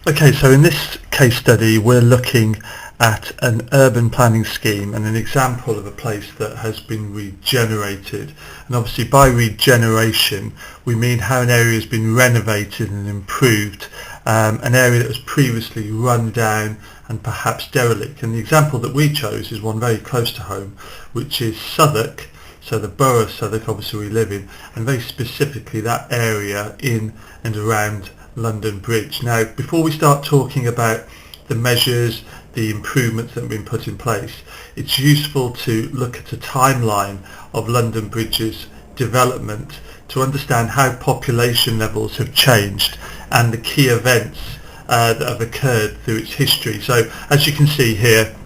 Okay, so in this case study we're looking at an urban planning scheme and an example of a place that has been regenerated. And obviously by regeneration we mean how an area has been renovated and improved, an area that was previously run down and perhaps derelict. And the example that we chose is one very close to home, which is Southwark, so the borough of Southwark obviously we live in, and very specifically that area in and around London Bridge. Now, before we start talking about the measures, the improvements that have been put in place, it's useful to look at a timeline of London Bridge's development to understand how population levels have changed and the key events that have occurred through its history. So, as you can see here,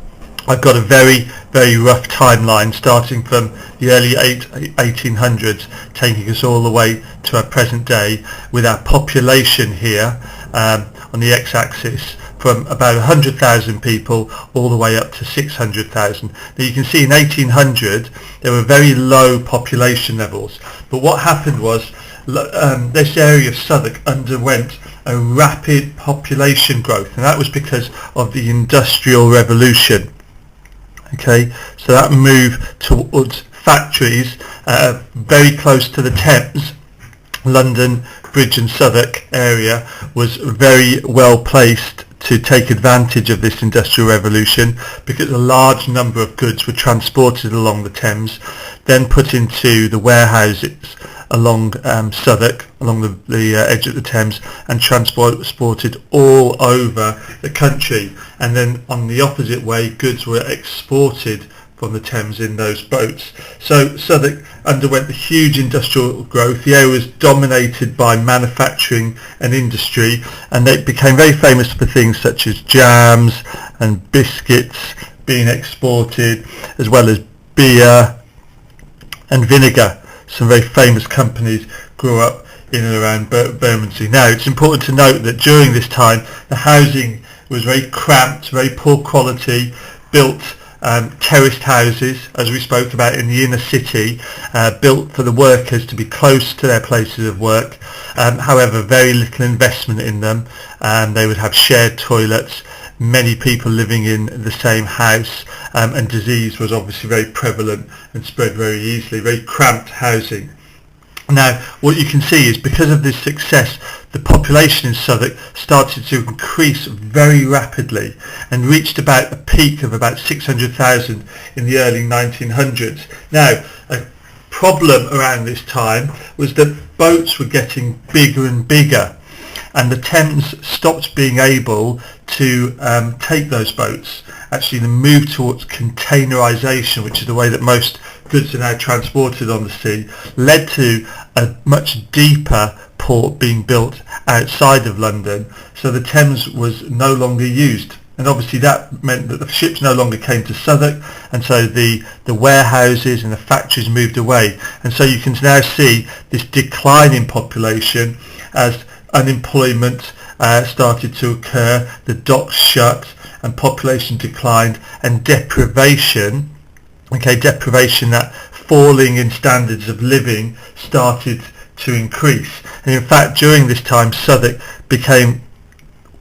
I've got a very, very rough timeline starting from the early 1800s, taking us all the way to our present day, with our population here on the x-axis from about 100,000 people all the way up to 600,000. Now you can see in 1800 there were very low population levels, but what happened was this area of Southwark underwent a rapid population growth, and that was because of the Industrial Revolution. Okay, so that move towards factories very close to the Thames, London Bridge and Southwark area was very well placed to take advantage of this Industrial Revolution, because a large number of goods were transported along the Thames, then put into the warehouses along Southwark, along the edge of the Thames, and transported all over the country. And then on the opposite way, goods were exported from the Thames in those boats. So Southwark underwent the huge industrial growth. The area was dominated by manufacturing and industry, and it became very famous for things such as jams and biscuits being exported, as well as beer and vinegar. Some very famous companies grew up in and around Bermondsey. Now, it's important to note that during this time the housing was very cramped, very poor quality, built terraced houses, as we spoke about, in the inner city, built for the workers to be close to their places of work. However, very little investment in them. They would have shared toilets, many people living in the same house, and disease was obviously very prevalent and spread very easily, very cramped housing. Now, what you can see is because of this success, the population in Southwark started to increase very rapidly and reached about a peak of about 600,000 in the early 1900s. Now, a problem around this time was that boats were getting bigger and bigger, and the Thames stopped being able to take those boats. Actually, the move towards containerisation, which is the way that most goods are now transported on the sea, led to a much deeper port being built outside of London, so the Thames was no longer used. And obviously that meant that the ships no longer came to Southwark, and so the warehouses and the factories moved away. And so you can now see this decline in population as unemployment started to occur, the docks shut, and population declined, and deprivation, that falling in standards of living, started to increase. And in fact, during this time, Southwark became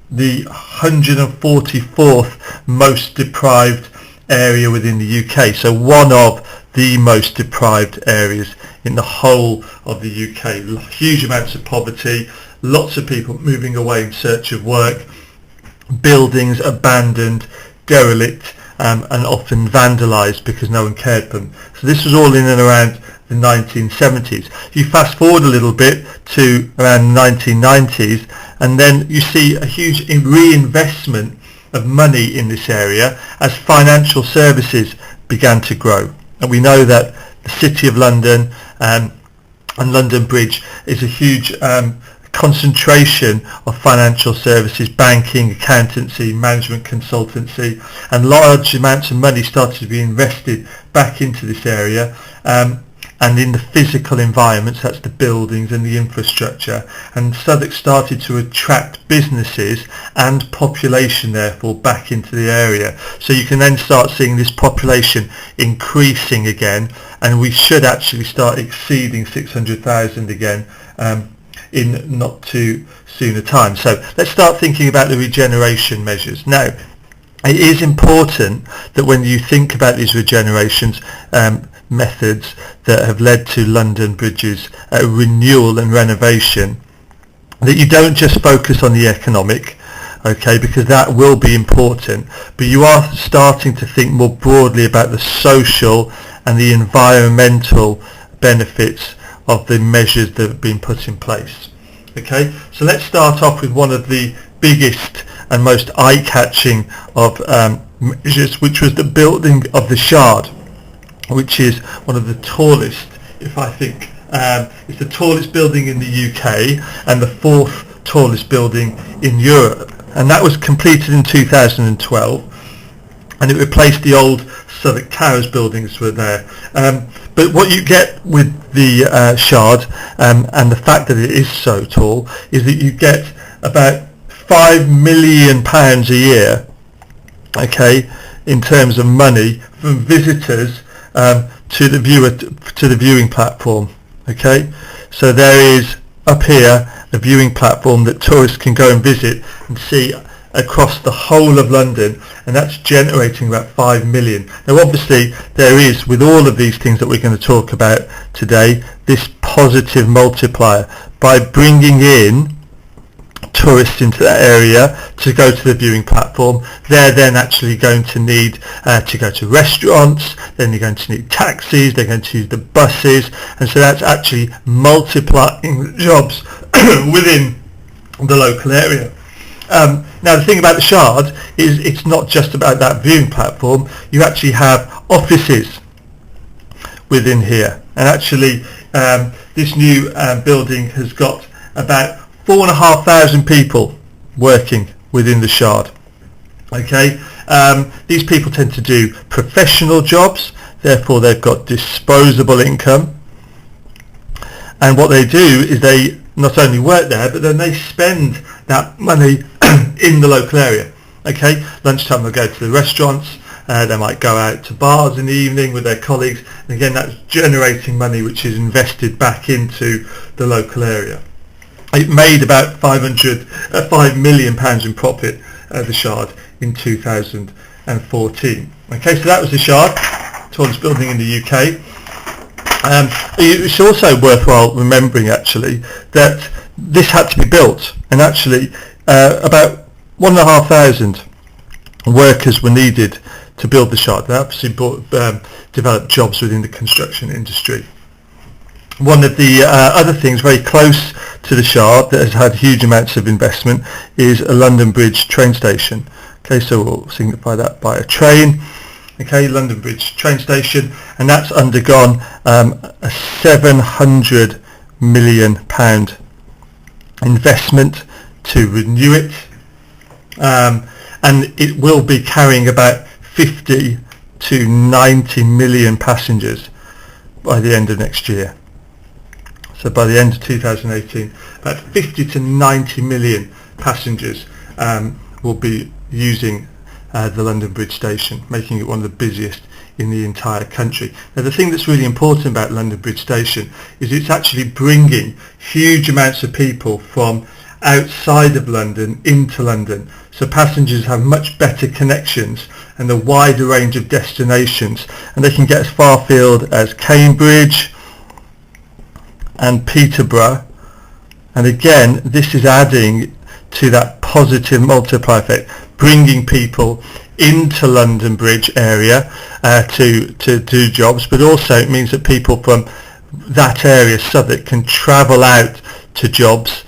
the 144th most deprived area within the UK, so one of the most deprived areas in the whole of the UK. Huge amounts of poverty, lots of people moving away in search of work, buildings abandoned, derelict, and often vandalised because no one cared for them. So this was all in and around the 1970s. You fast forward a little bit to around the 1990s, and then you see a huge reinvestment of money in this area as financial services began to grow. And we know that the City of London and London Bridge is a huge concentration of financial services, banking, accountancy, management consultancy, and large amounts of money started to be invested back into this area, and in the physical environments, that's the buildings and the infrastructure. And Southwark started to attract businesses and population therefore back into the area. So you can then start seeing this population increasing again, and we should actually start exceeding 600,000 again in not too sooner time. So let's start thinking about the regeneration measures. Now, it is important that when you think about these regenerations methods that have led to London Bridge's renewal and renovation, that you don't just focus on the economic, okay, because that will be important, but you are starting to think more broadly about the social and the environmental benefits of the measures that have been put in place. Okay, so let's start off with one of the biggest and most eye-catching of measures, which was the building of the Shard, which is one of the tallest, if I think, it's the tallest building in the UK and the fourth tallest building in Europe. And that was completed in 2012, and it replaced the old Southwark Towers buildings were there. But what you get with the Shard, and the fact that it is so tall, is that you get about £5 million a year, okay, in terms of money from visitors to the viewing platform. Okay, so there is up here a viewing platform that tourists can go and visit and see across the whole of London, and that's generating about 5 million. Now obviously there is, with all of these things that we're going to talk about today, this positive multiplier. By bringing in tourists into that area to go to the viewing platform, they're then actually going to need to go to restaurants, then they're going to need taxis, they're going to use the buses, and so that's actually multiplying jobs within the local area. Now the thing about the Shard is it's not just about that viewing platform. You actually have offices within here, and actually this new building has got about 4,500 people working within the Shard. Okay, these people tend to do professional jobs, therefore they've got disposable income, and what they do is they not only work there, but then they spend that money in the local area. Okay, lunchtime they'll go to the restaurants, they might go out to bars in the evening with their colleagues, and again that's generating money which is invested back into the local area. It made about £5 million in profit, the Shard, in 2014. Okay, so that was the Shard, tallest building in the UK. It's also worthwhile remembering actually that this had to be built, and actually about 1,500 workers were needed to build the Shard. They obviously developed jobs within the construction industry. One of the other things very close to the Shard that has had huge amounts of investment is a London Bridge train station. Okay, so we'll signify that by a train. Okay, London Bridge train station, and that's undergone a £700 million investment to renew it, and it will be carrying about 50 to 90 million passengers by the end of next year. So by the end of 2018, about 50 to 90 million passengers will be using the London Bridge station, making it one of the busiest in the entire country. Now the thing that's really important about London Bridge station is it's actually bringing huge amounts of people from outside of London into London. So passengers have much better connections and a wider range of destinations, and they can get as far afield as Cambridge and Peterborough, and again this is adding to that positive multiplier effect, bringing people into London Bridge area to do jobs, but also it means that people from that area, Southwark, can travel out to jobs,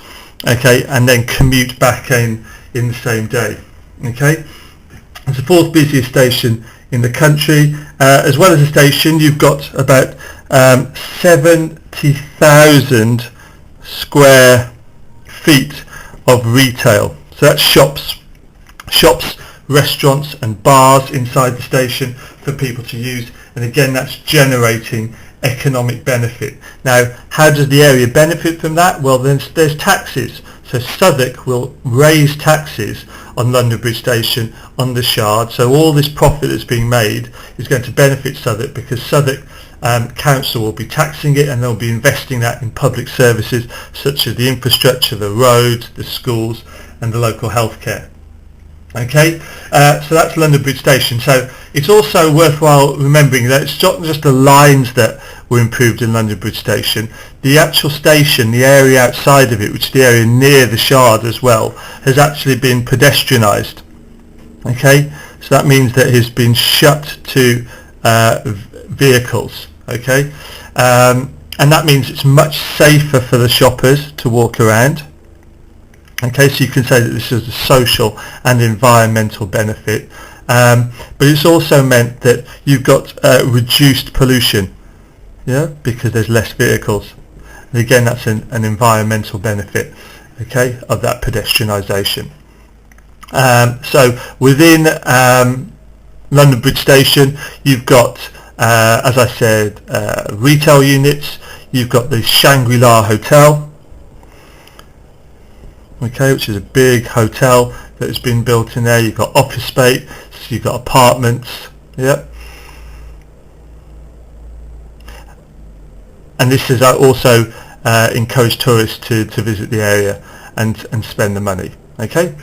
okay, and then commute back in the same day. Okay, it's the fourth busiest station in the country. As well as a station, you've got about 70,000 square feet of retail. So that's shops, restaurants and bars inside the station for people to use, and again that's generating economic benefit. Now how does the area benefit from that? Well, there's taxes. So Southwark will raise taxes on London Bridge Station, on the Shard, so all this profit that's being made is going to benefit Southwark, because Southwark council will be taxing it, and they'll be investing that in public services such as the infrastructure, the roads, the schools and the local healthcare. Okay, so that's London Bridge Station. So it's also worthwhile remembering that it's not just the lines that were improved in London Bridge Station. The actual station, the area outside of it, which is the area near the Shard as well, has actually been pedestrianised. Okay, so that means that it has been shut to vehicles. Okay, and that means it's much safer for the shoppers to walk around. Okay, so you can say that this is a social and environmental benefit, but it's also meant that you've got reduced pollution, yeah, because there's less vehicles. And again, that's an environmental benefit, okay, of that pedestrianisation. So within London Bridge Station, you've got, as I said, retail units. You've got the Shangri-La Hotel, okay, which is a big hotel that has been built in there. You've got office space, you've got apartments, yeah. And this has also encouraged tourists to visit the area and spend the money. Okay.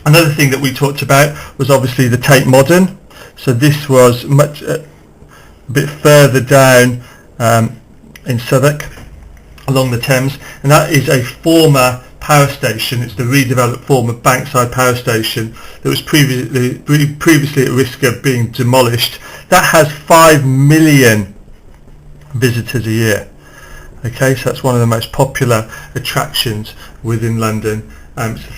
Another thing that we talked about was obviously the Tate Modern. So this was much a bit further down in Southwark along the Thames, and that is a former power station. It's the redeveloped form of Bankside power station that was previously at risk of being demolished. That has 5 million visitors a year. Okay, so that's one of the most popular attractions within London. It's the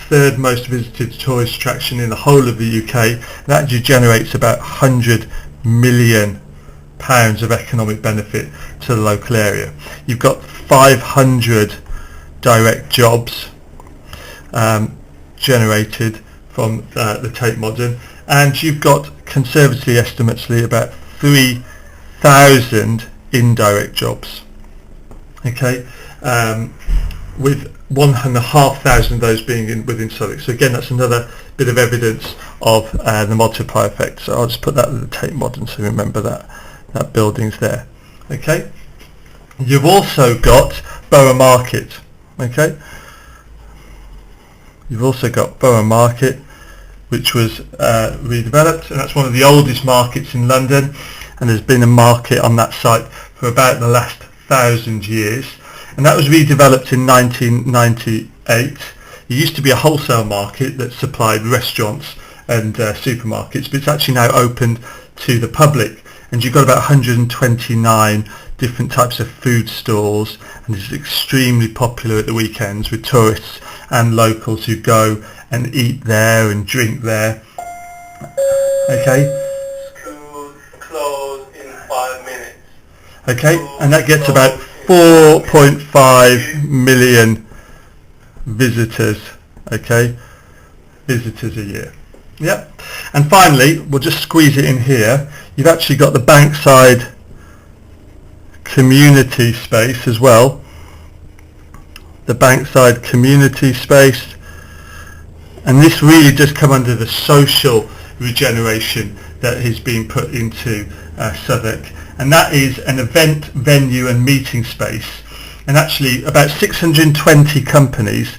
third most visited tourist attraction in the whole of the UK. And that generates about £100 million of economic benefit to the local area. You've got 500 direct jobs generated from the Tate Modern, and you've got conservatively estimatedly about 3,000 indirect jobs. Okay, with 1,500 of those being within Southwark. So again, that's another bit of evidence of the multiplier effect. So I'll just put that at the Tate Modern, so remember that building's there. Okay, you've also got Borough Market. Okay, you've also got Borough Market, which was redeveloped, and that's one of the oldest markets in London, and there's been a market on that site for about the last 1,000 years, and that was redeveloped in 1998. It used to be a wholesale market that supplied restaurants and supermarkets, but it's actually now opened to the public, and you've got about 129 different types of food stalls, and it's extremely popular at the weekends with tourists and locals who go and eat there and drink there. Okay. School closed in 5 minutes. Okay, and that gets about 4.5 million visitors. Okay, visitors a year. Yep. And finally, we'll just squeeze it in here. You've actually got the Bankside community space as well. The Bankside community space, and this really does come under the social regeneration that has been put into Southwark, and that is an event venue and meeting space, and actually about 620 companies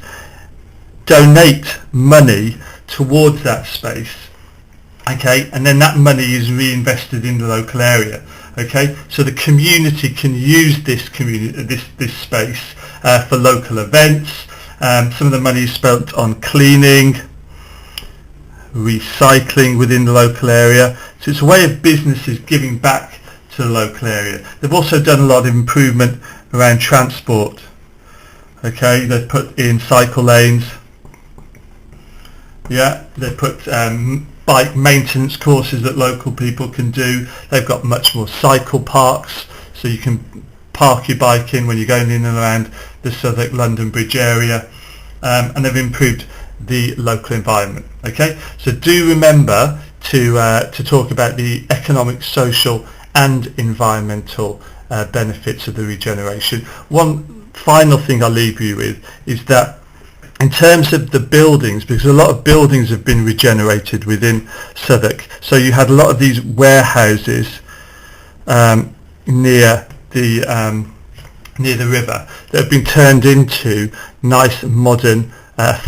donate money towards that space. Okay, and then that money is reinvested in the local area. Okay, so the community can use this space for local events. Some of the money is spent on cleaning, recycling within the local area. So it's a way of businesses giving back to the local area. They've also done a lot of improvement around transport. Okay, they've put in cycle lanes. Yeah, they've put bike maintenance courses that local people can do. They've got much more cycle parks, so you can park your bike in when you're going in and around the Southwark London Bridge area, and they've improved the local environment. Okay, so do remember to talk about the economic, social and environmental benefits of the regeneration. One final thing I'll leave you with is that in terms of the buildings, because a lot of buildings have been regenerated within Southwark, so you had a lot of these warehouses near the river that have been turned into nice modern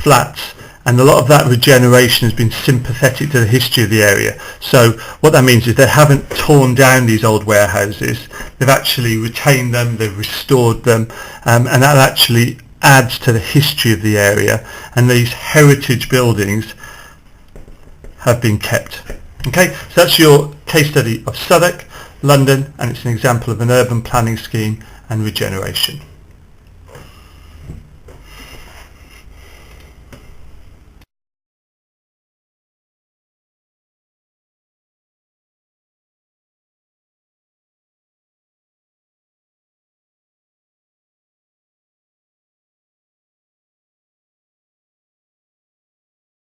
flats, and a lot of that regeneration has been sympathetic to the history of the area. So what that means is they haven't torn down these old warehouses, they've actually retained them, they've restored them, and that actually adds to the history of the area, and these heritage buildings have been kept. Okay, so that's your case study of Southwark, London, and it's an example of an urban planning scheme and regeneration.